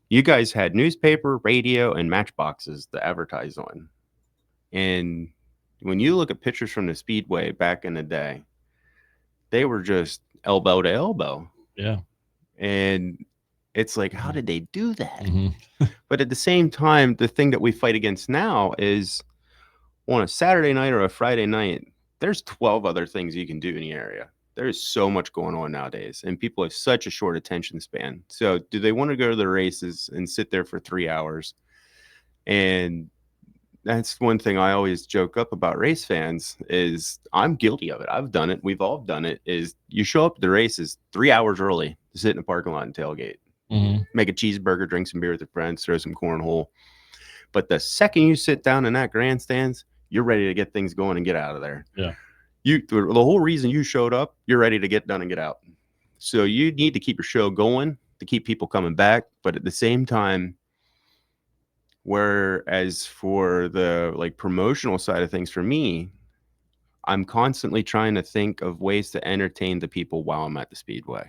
you guys had newspaper, radio, and matchboxes to advertise on. And when you look at pictures from the Speedway back in the day, they were just elbow to elbow. And it's like, how did they do that? But at the same time, the thing that we fight against now is on a Saturday night or a Friday night, there's 12 other things you can do in the area. There's so much going on nowadays, and people have such a short attention span. So do they want to go to the races and sit there for 3 hours? And that's one thing I always joke up about race fans is I'm guilty of it. I've done it. We've all done it. Is you show up at the races 3 hours early to sit in the parking lot and tailgate, make a cheeseburger, drink some beer with your friends, throw some cornhole. But the second you sit down in that grandstands, you're ready to get things going and get out of there. The whole reason you showed up, you're ready to get done and get out. So you need to keep your show going to keep people coming back. But at the same time, whereas for the like promotional side of things for me, I'm constantly trying to think of ways to entertain the people while I'm at the Speedway,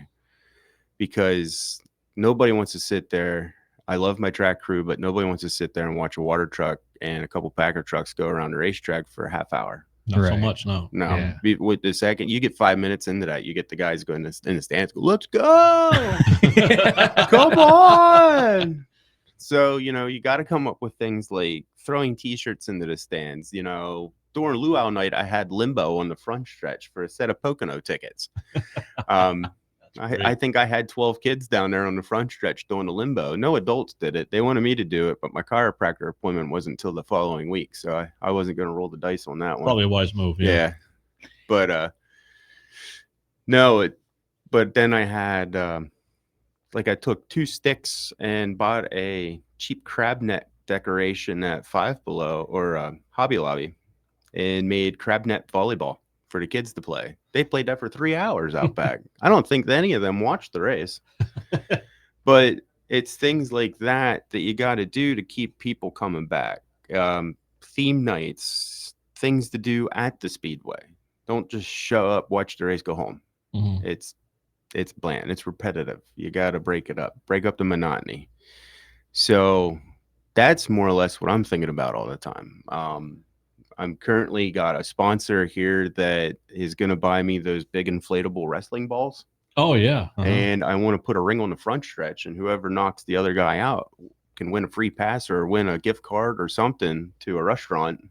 because nobody wants to sit there. I love my track crew, but nobody wants to sit there and watch a water truck and a couple Packer trucks go around the racetrack for a half hour. Not so Right. much, no. No, Yeah. with the second you get 5 minutes into that, you get the guys going in the stands. Go, let's go, come on. So you got to come up with things like throwing T-shirts into the stands. During luau night, I had limbo on the front stretch for a set of Pocono tickets. I think I had 12 kids down there on the front stretch doing the limbo. No adults did it. They wanted me to do it, but my chiropractor appointment wasn't until the following week, so I wasn't going to roll the dice on that one. Probably a wise move. Yeah. But no, but then I had I took 2 sticks and bought a cheap crab net decoration at Five Below or Hobby Lobby and made crab net volleyball for the kids to play. They played that for 3 hours out back. I don't think that any of them watched the race. But it's things like that you got to do to keep people coming back. Theme nights, things to do at the Speedway. Don't just show up, watch the race, go home. Mhm. It's bland. It's repetitive. You got to break it up. Break up the monotony. So that's more or less what I'm thinking about all the time. I'm currently got a sponsor here that is going to buy me those big inflatable wrestling balls. Oh, yeah. And I want to put a ring on the front stretch, and whoever knocks the other guy out can win a free pass or win a gift card or something to a restaurant.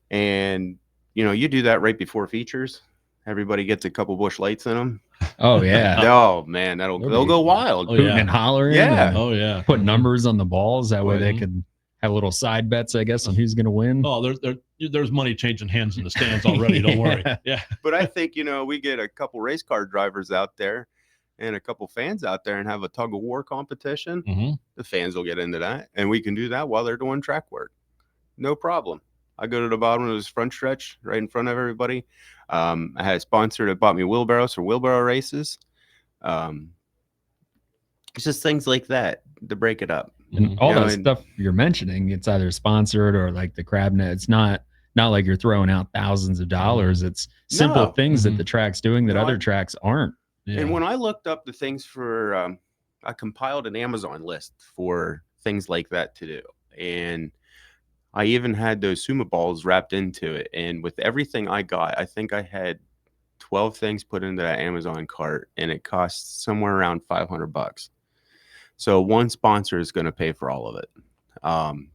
And, you do that right before features. Everybody gets a couple bush lights in them. Oh yeah. Oh man, they'll go wild. Oh, Hooting yeah. and hollering. Yeah. and Oh, yeah. Put numbers on the balls. That way they Mhm. could have little side bets, I guess, on who's going to win. Oh, there's money changing hands in the stands already. Don't worry. Yeah. Yeah. But I think, we get a couple race car drivers out there and a couple fans out there and have a tug of war competition. hmm The fans will get into that, and we can do that while they're doing track work. No problem. I go to the bottom of this front stretch right in front of everybody. I had a sponsor that bought me wheelbarrows for wheelbarrow races. It's just things like that to break it up. And all You know, that and- stuff you're mentioning, it's either sponsored or like the crab net. It's not like you're throwing out thousands of dollars. It's simple No. things that Mhm. the track's doing that No, other tracks aren't. Yeah. And when I looked up the things for, I compiled an Amazon list for things like that to do. And I even had those Suma balls wrapped into it. And with everything I got, I think I had 12 things put into that Amazon cart, and it costs somewhere around $500. So one sponsor is going to pay for all of it. And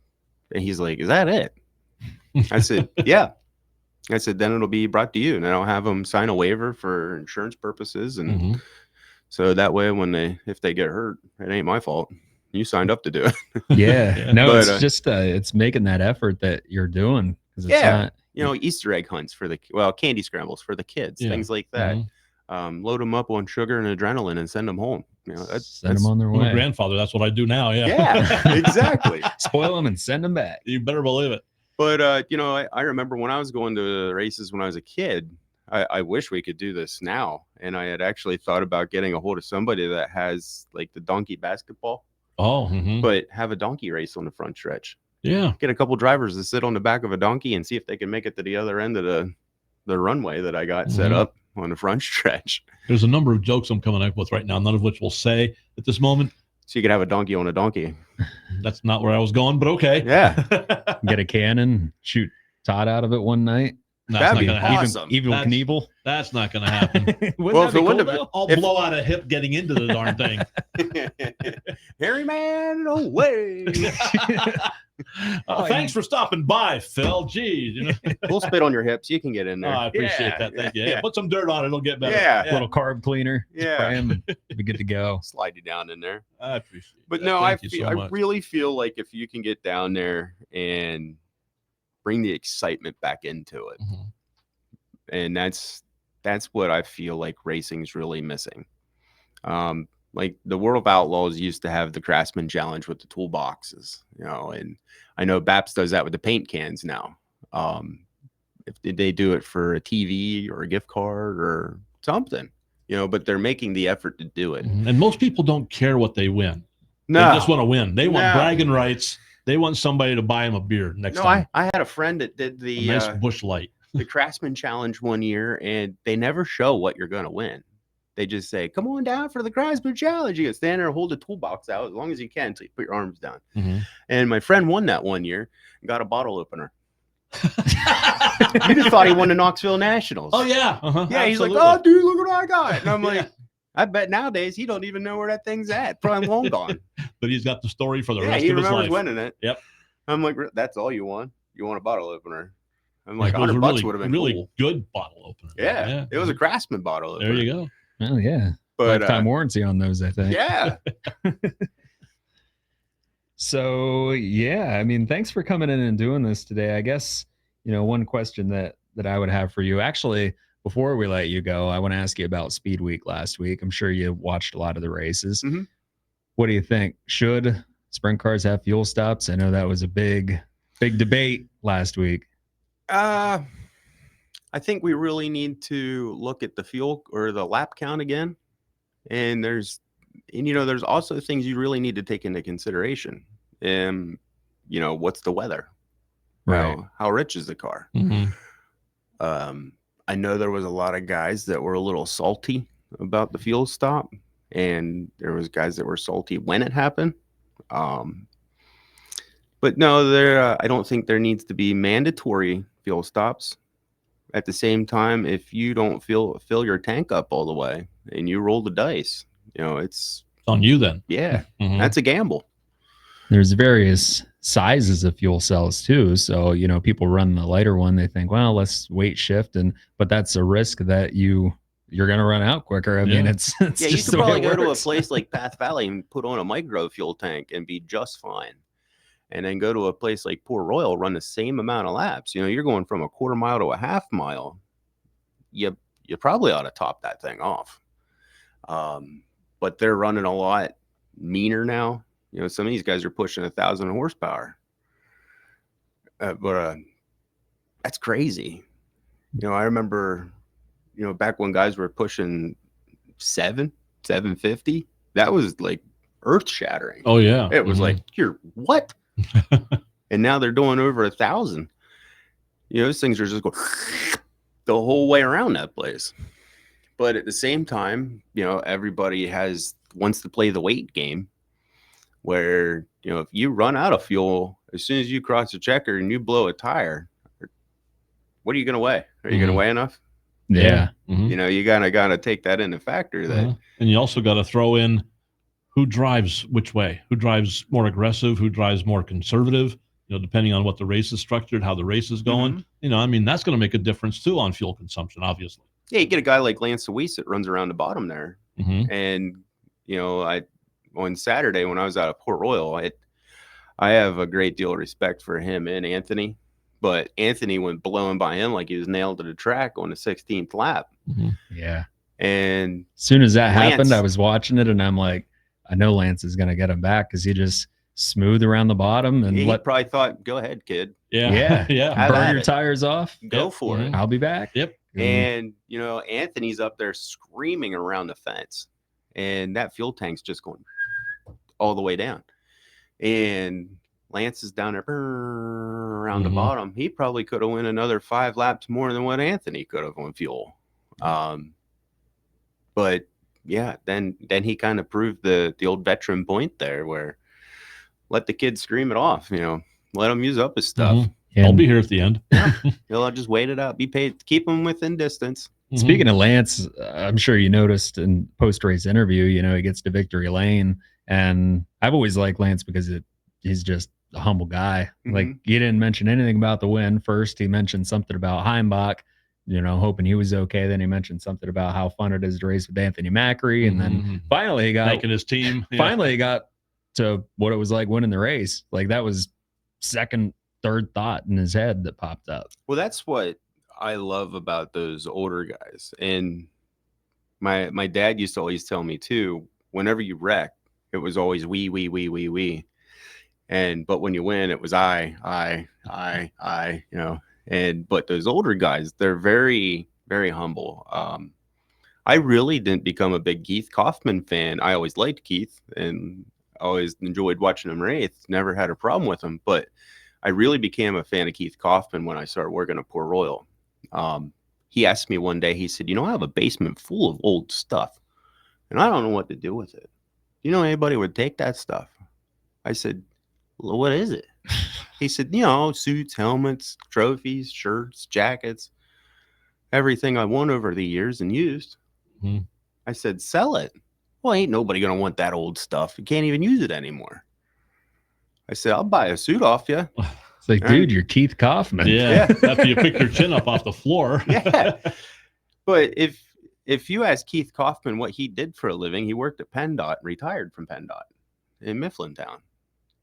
he's like, "Is that it?" I said, "Yeah." I said, "Then it'll be brought to you, and I'll have them sign a waiver for insurance purposes, and Mhm. so that way, if they get hurt, it ain't my fault. You signed up to do it." Yeah. Yeah. No, But, it's just it's making that effort that you're doing. Because it's Yeah. not Easter egg hunts for candy scrambles for the kids, Yeah. things like that. Mhm. Load them up on sugar and adrenaline and send them home. That's send them on their I'm a way. grandfather. That's what I do now. Yeah. Yeah, exactly. Spoil them and send them back. You better believe it. But I remember when I was going to the races when I was a kid. I wish we could do this now, and I had actually thought about getting a hold of somebody that has like the donkey basketball, Oh, mhm. but have a donkey race on the front stretch. Yeah. Get a couple drivers to sit on the back of a donkey and see if they can make it to the other end of the runway that I got set Mhm. up on the front stretch. There's a number of jokes I'm coming up with right now, none of which we'll say at this moment. So you could have a donkey on a donkey. That's not where I was going, but okay. Yeah. Get a cannon, shoot Todd out of it one night. That's That'd not be going to happen. awesome. Evil That's- Knievel. That's not going to happen. Wouldn't Well, that if be it cool, wouldn't have though? I'll If- blow out a hip getting into the darn thing. Harry man away. Thanks for stopping by, Phil. Geez, We'll spit on your hips. You can get in there. I appreciate Yeah, that. Thank you. yeah. Put some dirt on it; it'll get better. Yeah. Little carb cleaner. Yeah. Spray 'em and be good to go. Slide you down in there. I appreciate. But that. no, Thank you so I much. really feel like if you can get down there and bring the excitement back into it, Mhm. and that's what I feel like racing's really missing. Like the World of Outlaws used to have the Craftsman Challenge with the toolboxes, and I know BAPS does that with the paint cans now. If they do it for a TV or a gift card or something, but they're making the effort to do it. And most people don't care what they win. No, They just want to win. They want No. bragging rights. They want somebody to buy them a beer next No, time. I had a friend that did A the nice Busch Light. the Craftsman Challenge one year, and they never show what you're going to win. They just say, "Come on down for the Craftsman Challenge." You can stand there and hold the toolbox out as long as you can until you put your arms down. Mm-hmm. And my friend won that one year and got a bottle opener. You just thought he won the Knoxville Nationals. Oh yeah, Yeah. He's like, absolutely. "Oh, dude, look what I got!" And I'm like, Yeah. I bet nowadays he don't even know where that thing's at. Probably long gone. But he's got the story for the Yeah, rest he of his remembers life. winning it. Yep. I'm like, "That's all you won? You want a bottle opener?" I'm like, It was a $100 really, would have been really cool. good bottle opener. Yeah, it was a Craftsman bottle opener. There you go. Oh yeah. But Lifetime warranty on those, I think. yeah. So yeah, I mean, thanks for coming in and doing this today. I guess, one question that I would have for you, actually, before we let you go, I want to ask you about Speed Week last week. I'm sure you watched a lot of the races. Mhm. What do you think? Should sprint cars have fuel stops? I know that was a big debate last week. I think we really need to look at the fuel or the lap count again. And there's also things you really need to take into consideration. What's the weather? Right. How rich is the car? Mm-hmm. I know there was a lot of guys that were a little salty about the fuel stop, and there was guys that were salty when it happened. But no, I don't think there needs to be mandatory fuel stops. At the same time, if you don't fill your tank up all the way and you roll the dice, it's on you then. Yeah, Mhm. that's a gamble. There's various sizes of fuel cells too. So, people run the lighter one. They think, well, let's weight shift. But that's a risk that you're going to run out quicker. I mean, it's Yeah, you just could the way probably it go to a works. place like Path Valley and put on a micro fuel tank and be just fine. And then go to a place like Port Royal, run the same amount of laps. You're going from a quarter mile to a half mile. You probably ought to top that thing off. But they're running a lot meaner now. Some of these guys are pushing 1,000 horsepower. But that's crazy. I remember, back when guys were pushing 750, that was like earth shattering. Oh yeah. It was Mhm. like, you're what? And now they're doing over 1,000. Those things are just going the whole way around that place. But at the same time, everybody wants to play the weight game where, if you run out of fuel, as soon as you cross the checker and you blow a tire, what are you going to weigh? Are you going to weigh enough? Yeah. Mhm. You gotta take that into factor that And you also got to throw in who drives which way, who drives more aggressive, who drives more conservative, depending on what the race is structured, how the race is going. That's going to make a difference too on fuel consumption, obviously. Yeah, you get a guy like Lance Weiss that runs around the bottom there. Mm-hmm. And, on Saturday when I was out of Port Royal, I have a great deal of respect for him and Anthony. But Anthony went blowing by him like he was nailed to the track on the 16th lap. Mm-hmm. Yeah. And as soon as that happened, Lance- I was watching it and I'm like, I know Lance is going to get him back because he just smooth around the bottom and he probably thought, go ahead, kid. Yeah. Have burn at your it. tires off. Go Yep. for Mhm. it. I'll be back. Yep. And, Anthony's up there screaming around the fence. And that fuel tank's just going all the way down. And Lance is down there around the Mhm. bottom. He probably could have went another 5 laps more than what Anthony could have on fuel. But yeah, then he kind of proved the old veteran point there where let the kid scream it off, let him use up his stuff. Mhm. I'll be here at the end. He'll just wait it out, be paid, keep him within distance. Speaking of Lance, I'm sure you noticed in post-race interview, he gets to victory lane. And I've always liked Lance because he's just a humble guy. Mhm. Like, he didn't mention anything about the win. First, he mentioned something about Heimbach, hoping he was okay. Then he mentioned something about how fun it is to race with Anthony Macri. And then finally he got thanking his team. Yeah. Finally he got to what it was like winning the race. Like, that was second, third thought in his head that popped up. Well, that's what I love about those older guys. And my dad used to always tell me too, whenever you wreck, it was always we. But when you win, it was I, but those older guys, they're very, very humble. I really didn't become a big Keith Kaufman fan. I always liked Keith and always enjoyed watching him race. Never had a problem with him, but I really became a fan of Keith Kaufman when I started working at Port Royal. He asked me one day, he said, I have a basement full of old stuff and I don't know what to do with it. Anybody would take that stuff? I said, well, what is it? He said, suits, helmets, trophies, shirts, jackets, everything I won over the years and used. Mm-hmm. I said, sell it. Well, ain't nobody going to want that old stuff. You can't even use it anymore. I said, I'll buy a suit off you. It's like, dude, you're Keith Kaufman. Yeah. After you pick your chin up off the floor. Yeah. But if you ask Keith Kaufman what he did for a living, he worked at PennDOT, retired from PennDOT in Mifflintown.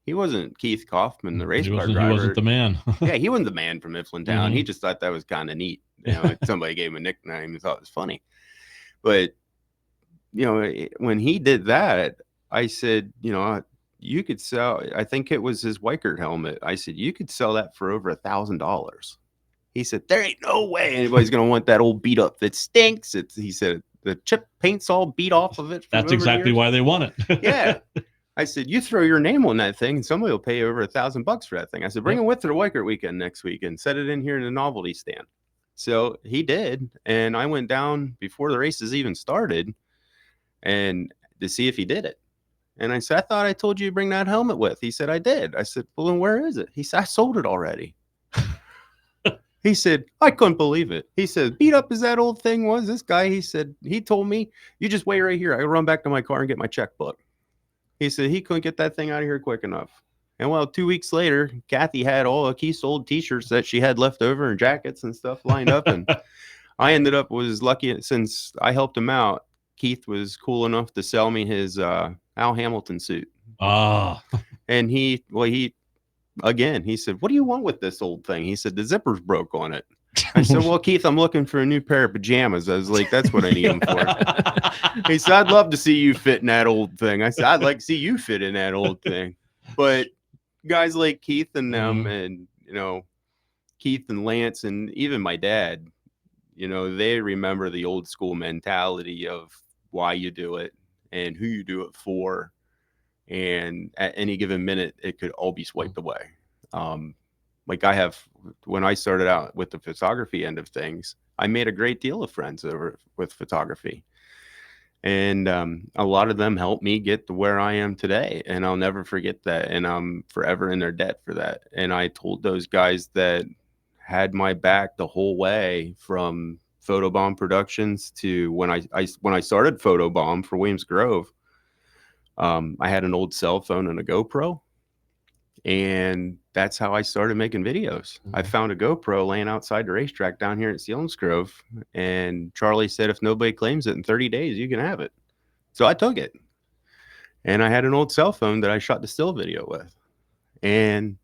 He wasn't Keith Kaufman, the race car driver. He wasn't the man. Yeah, he wasn't the man from Mifflintown. Mm-hmm. He just thought that was kind of neat. Somebody gave him a nickname and thought it was funny. But, when he did that, I said, you could sell, I think it was his Weichert helmet. I said, you could sell that for over $1,000. He said, there ain't no way anybody's going to want that old beat up that stinks. He said, the chip paint's all beat off of it. That's exactly why they want it. Yeah. I said, you throw your name on that thing and somebody will pay you over $1,000 for that thing. I said, bring it with to the Weichert weekend next week and set it in here in the novelty stand. So he did. And I went down before the races even started and to see if he did it. And I said, I thought I told you to bring that helmet with. He said, I did. I said, well, then where is it? He said, I sold it already. He said, I couldn't believe it. He said, beat up as that old thing was, this guy, he said, he told me, you just wait right here. I run back to my car and get my checkbook. He said he couldn't get that thing out of here quick enough. And well, 2 weeks later, Kathy had all of Keith's old t-shirts that she had left over and jackets and stuff lined up. And I was lucky since I helped him out. Keith was cool enough to sell me his Al Hamilton suit. And he said, what do you want with this old thing? He said, the zipper's broke on it. I said, well, Keith, I'm looking for a new pair of pajamas. I was like, that's what I need them for. He said, I'd love to see you fit in that old thing. I said, I'd like to see you fit in that old thing. But guys like Keith and them and, Keith and Lance and even my dad, they remember the old school mentality of why you do it and who you do it for. And at any given minute, it could all be swiped away. Like when I started out with the photography end of things, I made a great deal of friends with photography. And a lot of them helped me get to where I am today. And I'll never forget that. And I'm forever in their debt for that. And I told those guys that had my back the whole way from Photobomb Productions to when I started Photobomb for Williams Grove, I had an old cell phone and a GoPro. And that's how I started making videos. I found a GoPro laying outside the racetrack down here at Selinsgrove. And Charlie said, if nobody claims it in 30 days, you can have it. So I took it. And I had an old cell phone that I shot the still video with. And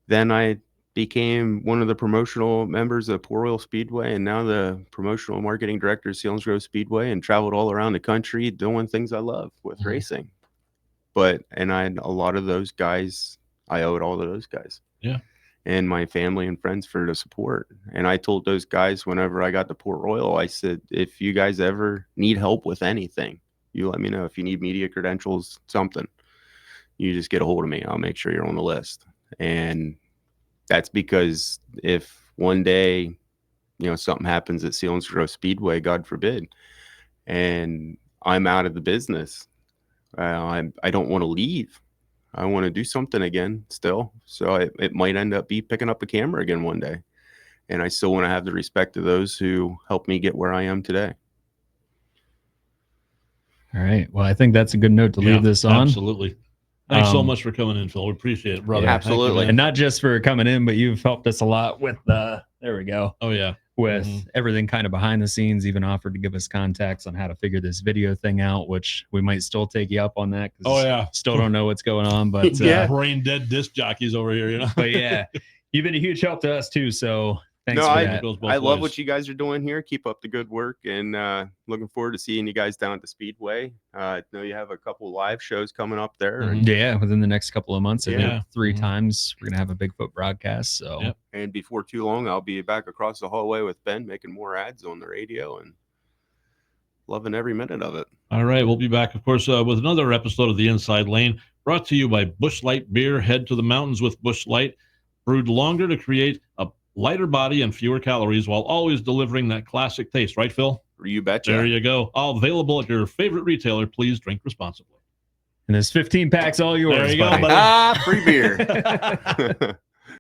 then I became one of the promotional members of Port Royal Speedway and now the promotional marketing director of Selinsgrove Speedway and traveled all around the country doing things I love with racing. And a lot of those guys, I owed all of those guys. Yeah. And my family and friends for the support. And I told those guys whenever I got to Port Royal, I said, if you guys ever need help with anything, you let me know. If you need media credentials, something, you just get a hold of me. I'll make sure you're on the list. And that's because if one day, something happens at Selinsgrove Speedway, God forbid, and I'm out of the business, I don't want to leave. I want to do something again still. So it might end up be picking up a camera again one day. And I still want to have the respect of those who helped me get where I am today. All right. Well, I think that's a good note to leave this on. Absolutely. Thanks so much for coming in, Phil. We appreciate it, brother. Yeah, absolutely. And not just for coming in, but you've helped us a lot with there we go. Oh, yeah. With everything kind of behind the scenes, even offered to give us contacts on how to figure this video thing out, which we might still take you up on that. Oh, yeah. Still don't know what's going on, but brain dead disc jockeys over here, But yeah, you've been a huge help to us too. So thanks for that. I love what you guys are doing here. Keep up the good work and looking forward to seeing you guys down at the Speedway. I know you have a couple live shows coming up there. Yeah, within the next couple of months. I think 3 times we're going to have a Bigfoot broadcast. So And before too long, I'll be back across the hallway with Ben making more ads on the radio. And loving every minute of it. All right, we'll be back, of course, with another episode of The Inside Lane, brought to you by Busch Light Beer. Head to the mountains with Busch Light, brewed longer to create a lighter body and fewer calories while always delivering that classic taste. Right, Phil? You betcha. There you go. All available at your favorite retailer. Please drink responsibly. And this 15 pack's all yours. There you go, buddy. buddy. Free beer.